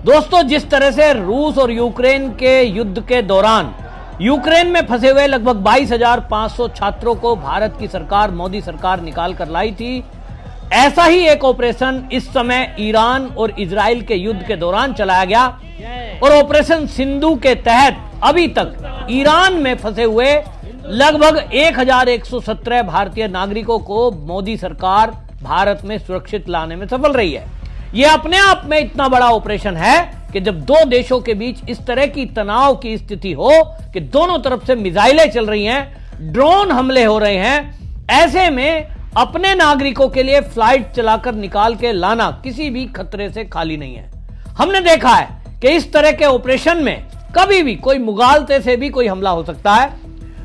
दोस्तों, जिस तरह से रूस और यूक्रेन के युद्ध के दौरान यूक्रेन में फंसे हुए लगभग 22,500 छात्रों को भारत की सरकार, मोदी सरकार निकाल कर लाई थी, ऐसा ही एक ऑपरेशन इस समय ईरान और इजराइल के युद्ध के दौरान चलाया गया। और ऑपरेशन सिंधु के तहत अभी तक ईरान में फंसे हुए लगभग 1,117 भारतीय नागरिकों को मोदी सरकार भारत में सुरक्षित लाने में सफल रही है। यह अपने आप में इतना बड़ा ऑपरेशन है कि जब दो देशों के बीच इस तरह की तनाव की स्थिति हो कि दोनों तरफ से मिसाइलें चल रही हैं, ड्रोन हमले हो रहे हैं, ऐसे में अपने नागरिकों के लिए फ्लाइट चलाकर निकाल के लाना किसी भी खतरे से खाली नहीं है। हमने देखा है कि इस तरह के ऑपरेशन में कभी भी कोई मुगालते से भी कोई हमला हो सकता है।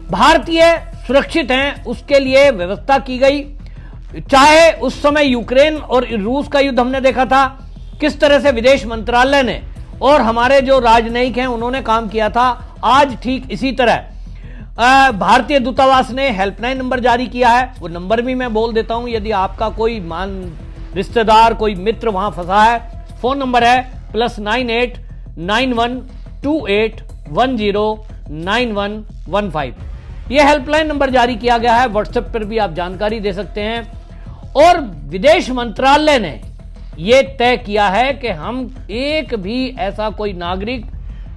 भारतीय सुरक्षित हैं, उसके लिए व्यवस्था की गई। चाहे उस समय यूक्रेन और रूस का युद्ध हमने देखा था, किस तरह से विदेश मंत्रालय ने और हमारे जो राजनयिक हैं उन्होंने काम किया था। आज ठीक इसी तरह भारतीय दूतावास ने हेल्पलाइन नंबर जारी किया है। वो नंबर भी मैं बोल देता हूं, यदि आपका कोई रिश्तेदार, कोई मित्र वहां फंसा है। फोन नंबर है +98 91 28 10 9115। यह हेल्पलाइन नंबर जारी किया गया है। व्हाट्सएप पर भी आप जानकारी दे सकते हैं। और विदेश मंत्रालय ने यह तय किया है कि हम एक भी ऐसा कोई नागरिक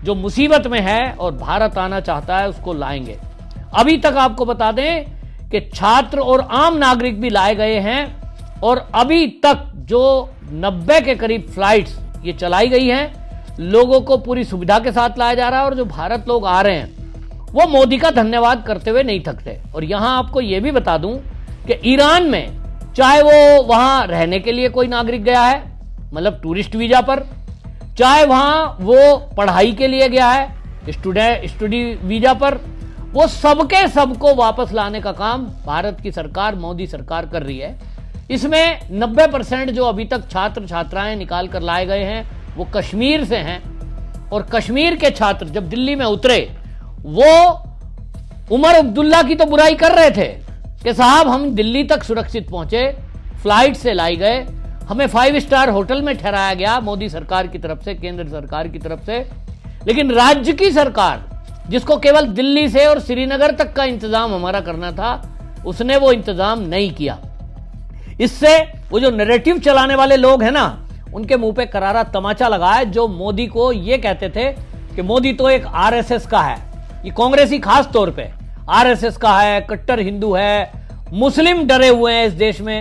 जो मुसीबत में है और भारत आना चाहता है उसको लाएंगे। अभी तक आपको बता दें कि छात्र और आम नागरिक भी लाए गए हैं और अभी तक जो 90 के करीब फ्लाइट्स ये चलाई गई हैं, लोगों को पूरी सुविधा के साथ लाया जा रहा है। और जो भारत लोग आ रहे हैं वो मोदी का धन्यवाद करते हुए नहीं थकते। और यहां आपको यह भी बता दूं कि ईरान में चाहे वो वहां रहने के लिए कोई नागरिक गया है, मतलब टूरिस्ट वीजा पर, चाहे वहां वो पढ़ाई के लिए गया है स्टडी वीजा पर, वो सबके सबको वापस लाने का काम भारत की सरकार, मोदी सरकार कर रही है। इसमें 90% जो अभी तक छात्र छात्राएं निकाल कर लाए गए हैं वो कश्मीर से हैं। और कश्मीर के छात्र जब दिल्ली में उतरे, वो उमर अब्दुल्ला की तो बुराई कर रहे थे कि साहब हम दिल्ली तक सुरक्षित पहुंचे, फ्लाइट से लाई गए, हमें 5 स्टार होटल में ठहराया गया मोदी सरकार की तरफ से, केंद्र सरकार की तरफ से। लेकिन राज्य की सरकार, जिसको केवल दिल्ली से और श्रीनगर तक का इंतजाम हमारा करना था, उसने वो इंतजाम नहीं किया। इससे वो जो नैरेटिव चलाने वाले लोग हैं ना, उनके मुंह पे करारा तमाचा लगा है, जो मोदी को ये कहते थे कि मोदी तो एक आरएसएस का है। ये कांग्रेसी खास तौर पे आरएसएस का है, कट्टर हिंदू है, मुस्लिम डरे हुए हैं इस देश में।